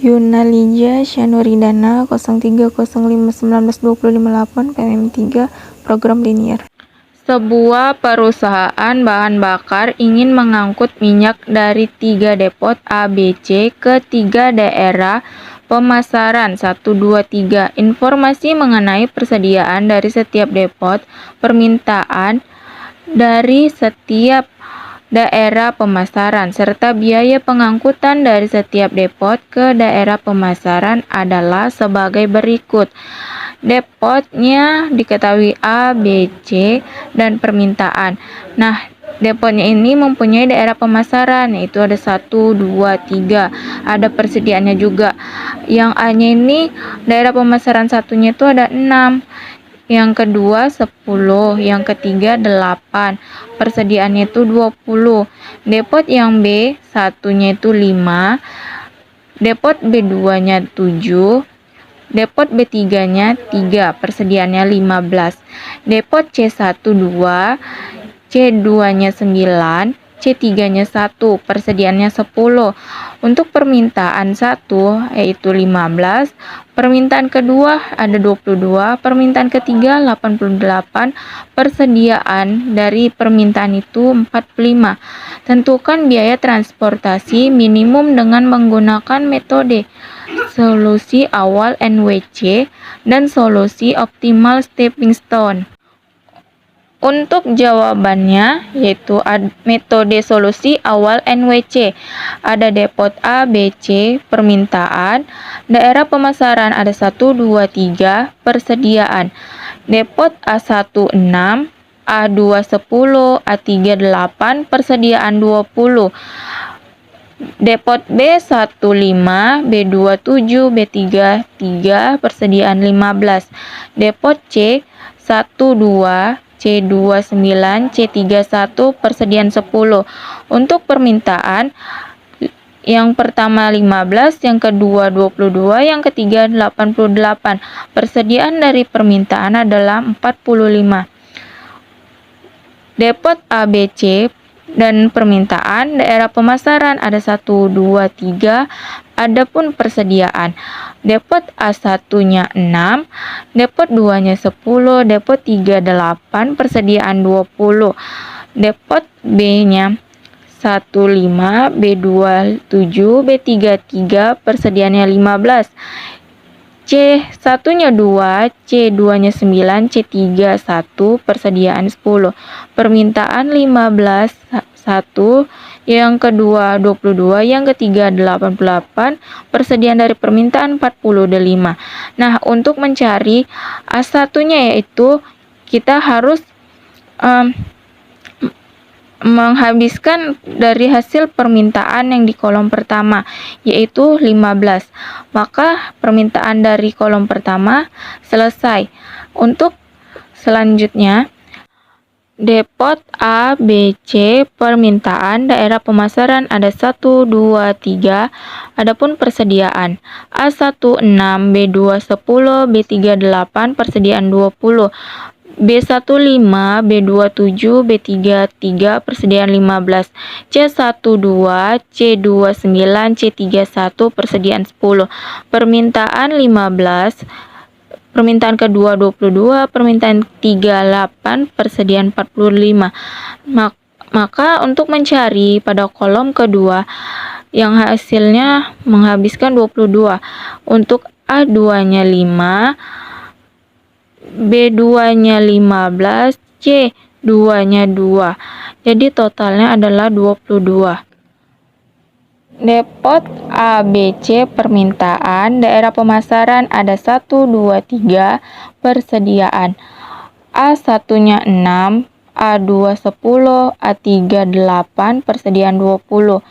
Yunalija Syanuridana 0305192058 PMM3 Program Linier. Sebuah perusahaan bahan bakar ingin mengangkut minyak dari 3 depot ABC ke 3 daerah pemasaran 1, 2, 3. Informasi mengenai persediaan dari setiap depot, permintaan dari setiap daerah pemasaran, serta biaya pengangkutan dari setiap depot ke daerah pemasaran adalah sebagai berikut. Depotnya diketahui A, B, C, dan permintaan. Nah, depotnya ini mempunyai daerah pemasaran, yaitu ada 1, 2, 3. Ada persediaannya juga. Yang A-nya ini, daerah pemasaran satunya itu ada 6. Yang kedua 10, yang ketiga 8. Persediaannya itu 20. Depot yang B, satunya itu 5. Depot B2-nya 7. Depot B3-nya 3, persediaannya 15. Depot C1 2, C2-nya 9, C3-nya 1, persediaannya 10. Untuk permintaan 1 yaitu 15, permintaan kedua ada 22, permintaan ketiga 88, persediaan dari permintaan itu 45. Tentukan biaya transportasi minimum dengan menggunakan metode solusi awal NWC dan solusi optimal stepping stone. Untuk jawabannya yaitu metode solusi awal NWC. Ada depot A, B, C, permintaan, daerah pemasaran ada 1, 2, 3, persediaan. Depot A1 6, A2 10, A3 8, persediaan 20. Depot B1 5, B2 7, B3 3, persediaan 15. Depot C1 2, C2 9, C3 1, persediaan 10. Untuk permintaan yang pertama 15, yang kedua 22, yang ketiga 88. Persediaan dari permintaan adalah 45. Depot ABC dan permintaan daerah pemasaran ada 1, 2, 3. Adapun persediaan, depot A1-nya 6, depot 2-nya 10, depot 3 8, persediaan 20. Depot B-nya 1 5, B2 7, B3 3, persediaannya 15. C1-nya 2, C2-nya 9, C3 1, persediaan 10. Permintaan 15 1, yang kedua 22, yang ketiga 88, persediaan dari permintaan 45. Nah, untuk mencari A1-nya yaitu kita harus menghabiskan dari hasil permintaan yang di kolom pertama, yaitu 15. Maka permintaan dari kolom pertama selesai. Untuk selanjutnya, depot A, B, C, permintaan daerah pemasaran ada 1, 2, 3. Adapun persediaan A1 6, B2 10, B3 8, persediaan 20. B1 5, B2 7, B3 3, persediaan 15. C1 2, C2 9, C3 1, persediaan 10. Permintaan 15, permintaan kedua 22, permintaan 38, persediaan 45. Maka untuk mencari pada kolom kedua yang hasilnya menghabiskan 22. Untuk A2-nya 5, B2-nya 15, C2-nya 2. Jadi totalnya adalah 22. Depot ABC permintaan daerah pemasaran ada 1, 2, 3, persediaan. A1-nya 6, A2 10, A3 8, persediaan 20.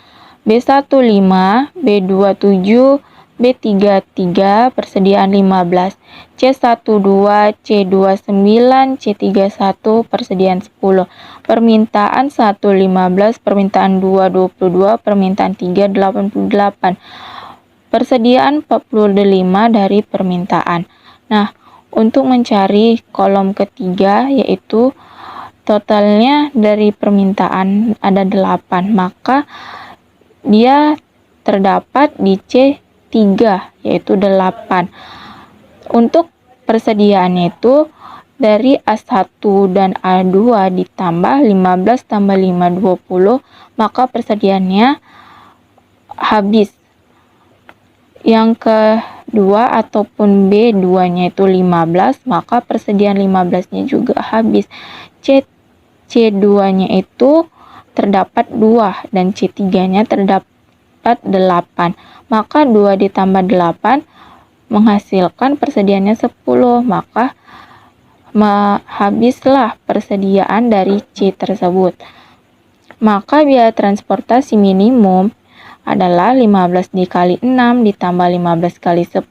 B1 5, B2 7, B3 3, persediaan 15. C1 2, C2 9, C3 1, persediaan 10. Permintaan 1 15, permintaan 2 22, permintaan 3 88. Persediaan 45 dari permintaan. Nah, untuk mencari kolom ketiga yaitu totalnya dari permintaan ada 8, maka dia terdapat di C 3, yaitu 8. Untuk persediaannya itu dari A1 dan A2 ditambah 15 tambah 5, 20, maka persediaannya habis. Yang kedua ataupun B2-nya itu 15, maka persediaan 15-nya juga habis. C2-nya itu terdapat 2 dan C3-nya terdapat 8. Maka 2 ditambah 8 menghasilkan persediaannya 10, maka habislah persediaan dari C tersebut. Maka biaya transportasi minimum adalah 15 dikali 6 ditambah 15 kali 10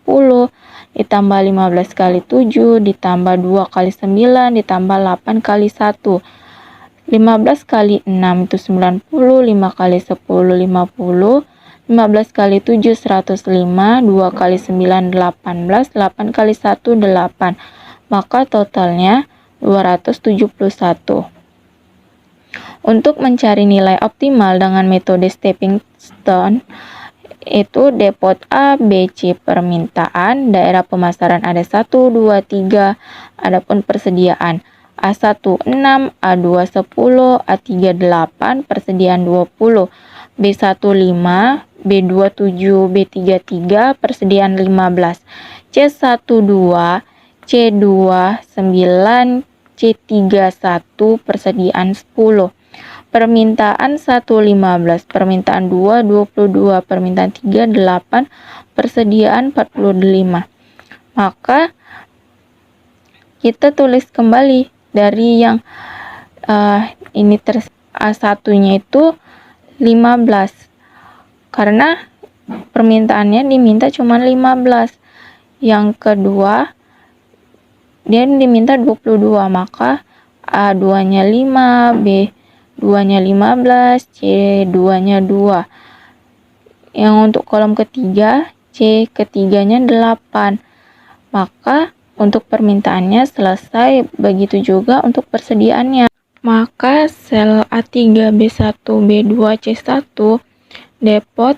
ditambah 15 kali 7 ditambah 2 kali 9 ditambah 8 kali 1. 15 kali 6 itu 90, 5 kali 10 50, 15 kali 7 105, 2 kali 9 18, 8 kali 1 8. Maka totalnya 271. Untuk mencari nilai optimal dengan metode stepping stone, itu depot A, B, C permintaan, daerah pemasaran ada 1, 2, 3, adapun persediaan A1 6, A2 10, A3 8, persediaan 20, B1 5, B2 7, B3 3, persediaan 15, C1 2, C2 9, C3 1, persediaan 10. Permintaan 1 15, permintaan 2 22, permintaan 3 8, persediaan 45. Maka kita tulis kembali dari yang ini A1-nya itu 15. Karena permintaannya diminta cuma 15. Yang kedua dia diminta 22, maka A2-nya 5, B2-nya 15, C2-nya 2. Yang untuk kolom ketiga, C ketiganya 8. Maka untuk permintaannya selesai, begitu juga untuk persediaannya. Maka sel A3, B1, B2, C1, depot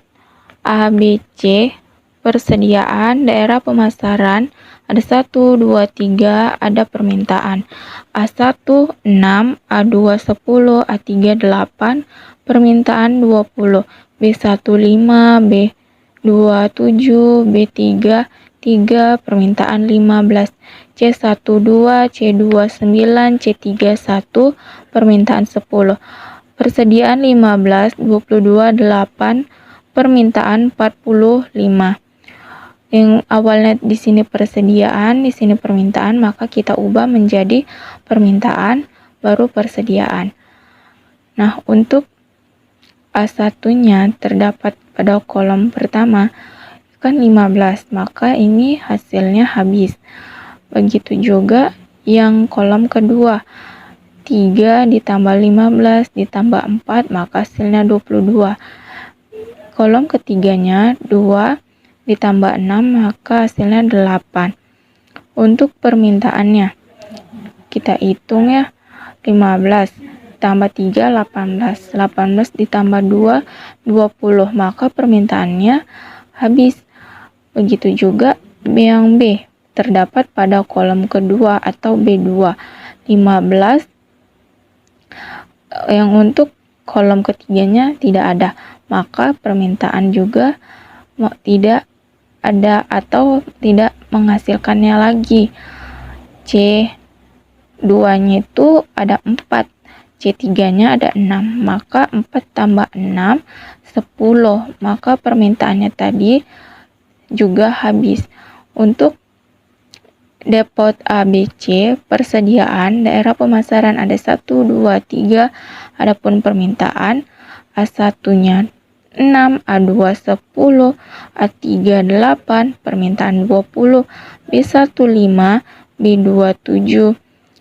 A, B, C, persediaan, daerah pemasaran, ada 1, 2, 3, ada permintaan. A1 6, A2 10, A3 8, permintaan 20. B1 5, B2 7, B3 3, permintaan 15. C1 2, C2 9, C3 1, permintaan 10. Persediaan 15, 22 8, permintaan 45. Yang awalnya di sini persediaan, di sini permintaan, maka kita ubah menjadi permintaan baru persediaan. Nah, untuk A1-nya terdapat pada kolom pertama kan 15, maka ini hasilnya habis. Begitu juga yang kolom kedua, 3 ditambah 15 ditambah 4, maka hasilnya 22. Kolom ketiganya 2 ditambah 6, maka hasilnya 8. Untuk permintaannya kita hitung ya, 15 tambah 3 18, 18 ditambah 2 20, maka permintaannya habis. Begitu juga yang B terdapat pada kolom kedua atau B2, 15. Yang untuk kolom ketiganya tidak ada, maka permintaan juga tidak ada atau tidak menghasilkannya lagi. C2-nya itu ada 4, C3-nya ada 6, maka 4 tambah 6 10, maka permintaannya tadi juga habis. Untuk depot ABC, persediaan, daerah pemasaran ada 1, 2, 3, adapun permintaan A1-nya 6, A2 10, A3 8, permintaan 20, B1 5, B2 7,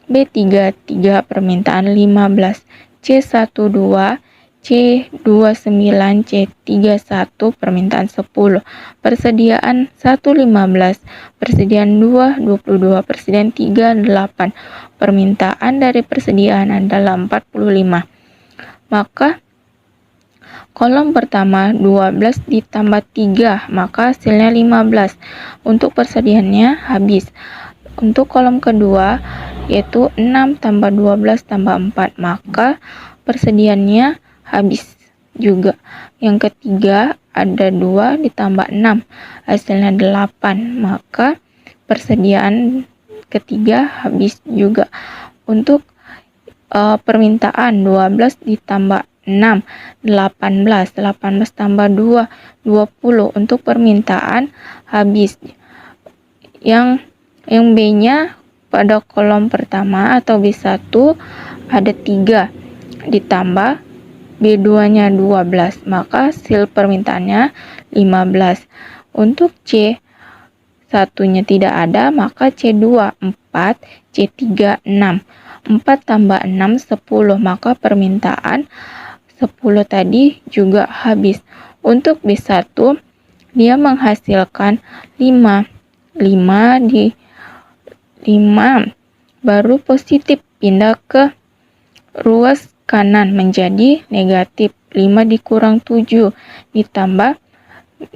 B3 3, permintaan 15, C1 2, C2 9, C3 1, permintaan 10, persediaan 1 15, persediaan 2 22, persediaan 3 8, permintaan dari persediaan adalah 45. Maka Kolom pertama 12 ditambah 3, maka hasilnya 15. Untuk persediaannya habis. Untuk kolom kedua, yaitu 6 tambah 12 tambah 4, maka persediaannya habis juga. Yang ketiga, ada 2 ditambah 6, hasilnya 8, maka persediaan ketiga habis juga. Untuk permintaan 12 ditambah 6, 18 tambah 2, 20. Untuk permintaan habis. Yang B-nya pada kolom pertama atau B1 ada 3 ditambah B2-nya 12, maka hasil permintaannya 15. Untuk C1-nya tidak ada, maka C2 4, C3 6. 4 tambah 6 10, maka permintaan 10 tadi juga habis. Untuk B1 dia menghasilkan 5 di 5 baru positif, pindah ke ruas kanan menjadi negatif. 5 dikurang 7 ditambah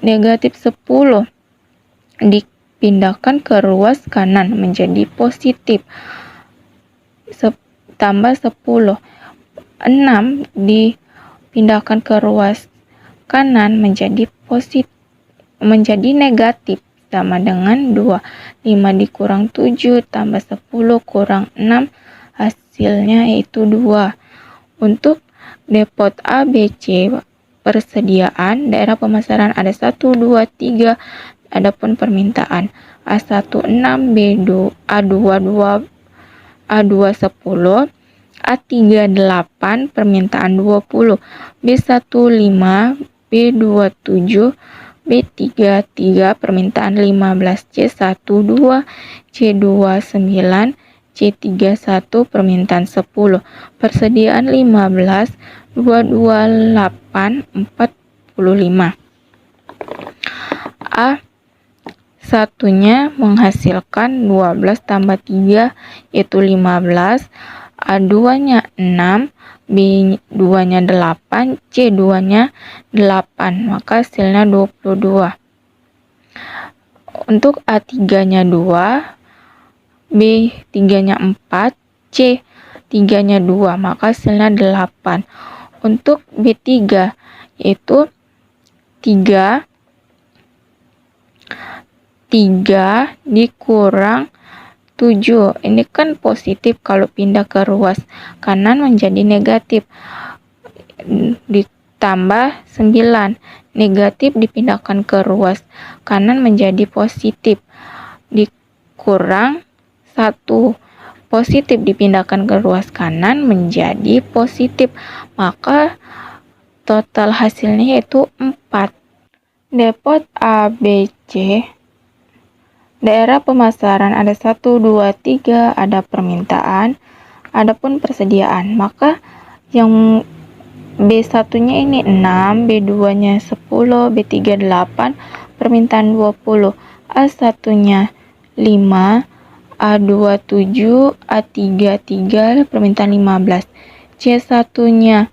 negatif 10 dipindahkan ke ruas kanan menjadi positif, tambah 10. 6 dipindahkan ke ruas kanan menjadi negatif, sama dengan 2. 5 dikurang 7 tambah 10 kurang 6, hasilnya yaitu 2. Untuk depot A, B, C, persediaan daerah pemasaran ada 1, 2, 3. Adapun permintaan A1 6, B2 A2 2, A2 10, A3 8, permintaan 20, B1 5, B2 7, B3 3, permintaan 15, C1 2, C2 9, C3 1, permintaan 10, persediaan 15, 22 8, 45. A satunya menghasilkan 12 tambah 3 yaitu 15, A2-nya 6, B2-nya 8, C2-nya 8, maka hasilnya 22. Untuk A3-nya 2, B3-nya 4, C3-nya 2, maka hasilnya 8. Untuk B3 yaitu 3 dikurang 7. Ini kan positif, kalau pindah ke ruas kanan menjadi negatif. Ditambah 9. Negatif dipindahkan ke ruas kanan menjadi positif. Dikurang 1. Positif dipindahkan ke ruas kanan menjadi positif. Maka total hasilnya yaitu 4. Depot A, B, C. Daerah pemasaran ada 1, 2, 3, ada permintaan, adapun persediaan. Maka yang B1-nya ini 6, B2-nya 10, B3 8, permintaan 20, A1-nya 5, A2 7, A3 3, permintaan 15, C1-nya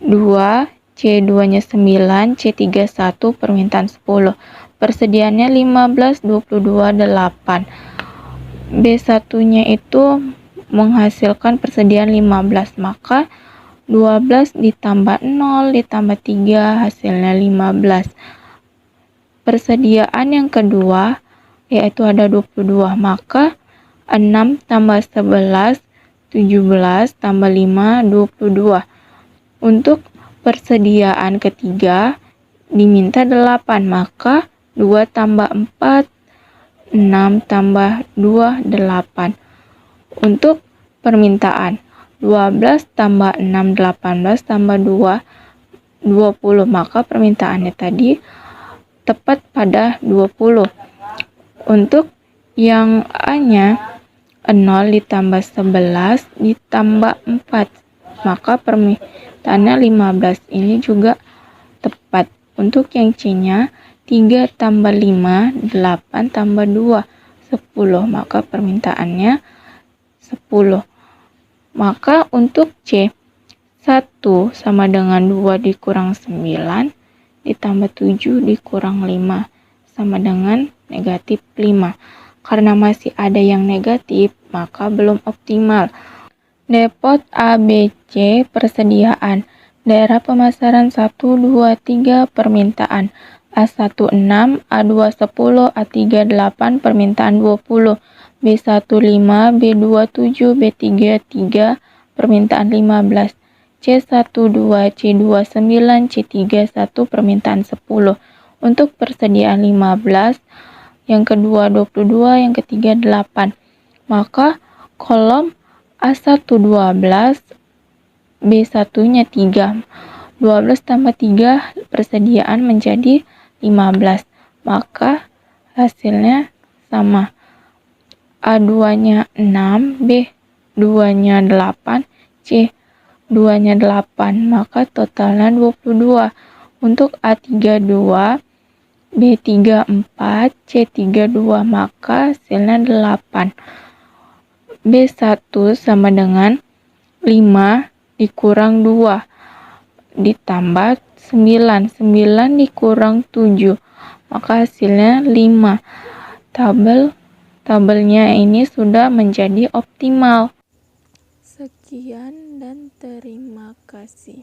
2, C2-nya 9, C3 1, permintaan 10. Persediaannya 15, 22, 8. B1-nya itu menghasilkan persediaan 15, maka 12 ditambah 0 ditambah 3 hasilnya 15. Persediaan yang kedua yaitu ada 22, maka 6 tambah 11, 17 tambah 5, 22. Untuk persediaan ketiga diminta 8, maka 2 tambah 4, 6 tambah 2, 8. Untuk permintaan 12 tambah 6, 18 tambah 2, 20. Maka permintaannya tadi tepat pada 20. Untuk yang A-nya 0 ditambah 11 ditambah 4, maka permintaannya 15. Ini juga tepat. Untuk yang C-nya 3 tambah 5, 8 tambah 2, 10. Maka permintaannya 10. Maka untuk C, 1 sama dengan 2 dikurang 9 ditambah 7 dikurang 5 sama dengan negatif 5. Karena masih ada yang negatif, maka belum optimal. Depot ABC persediaan. Daerah pemasaran 1, 2, 3 permintaan. A1 6, A2 10, A3 8 permintaan 20. B1 5, B2 7, B3 3 permintaan 15. C1 2, C2 9, C3 1 permintaan 10. Untuk persediaan 15, yang kedua 22, yang ketiga 8. Maka kolom A1 12, B1-nya 3. 12 tambah 3 persediaan menjadi 15. Maka hasilnya sama. A2-nya 6, B2-nya 8, C2-nya 8. Maka totalnya 22. Untuk A3 2, B3 4, C3 2. Maka hasilnya 8. B1 sama dengan 5 dikurang 2 ditambah 9. 9 dikurang 7. Maka hasilnya 5. Tabelnya ini sudah menjadi optimal. Sekian dan terima kasih.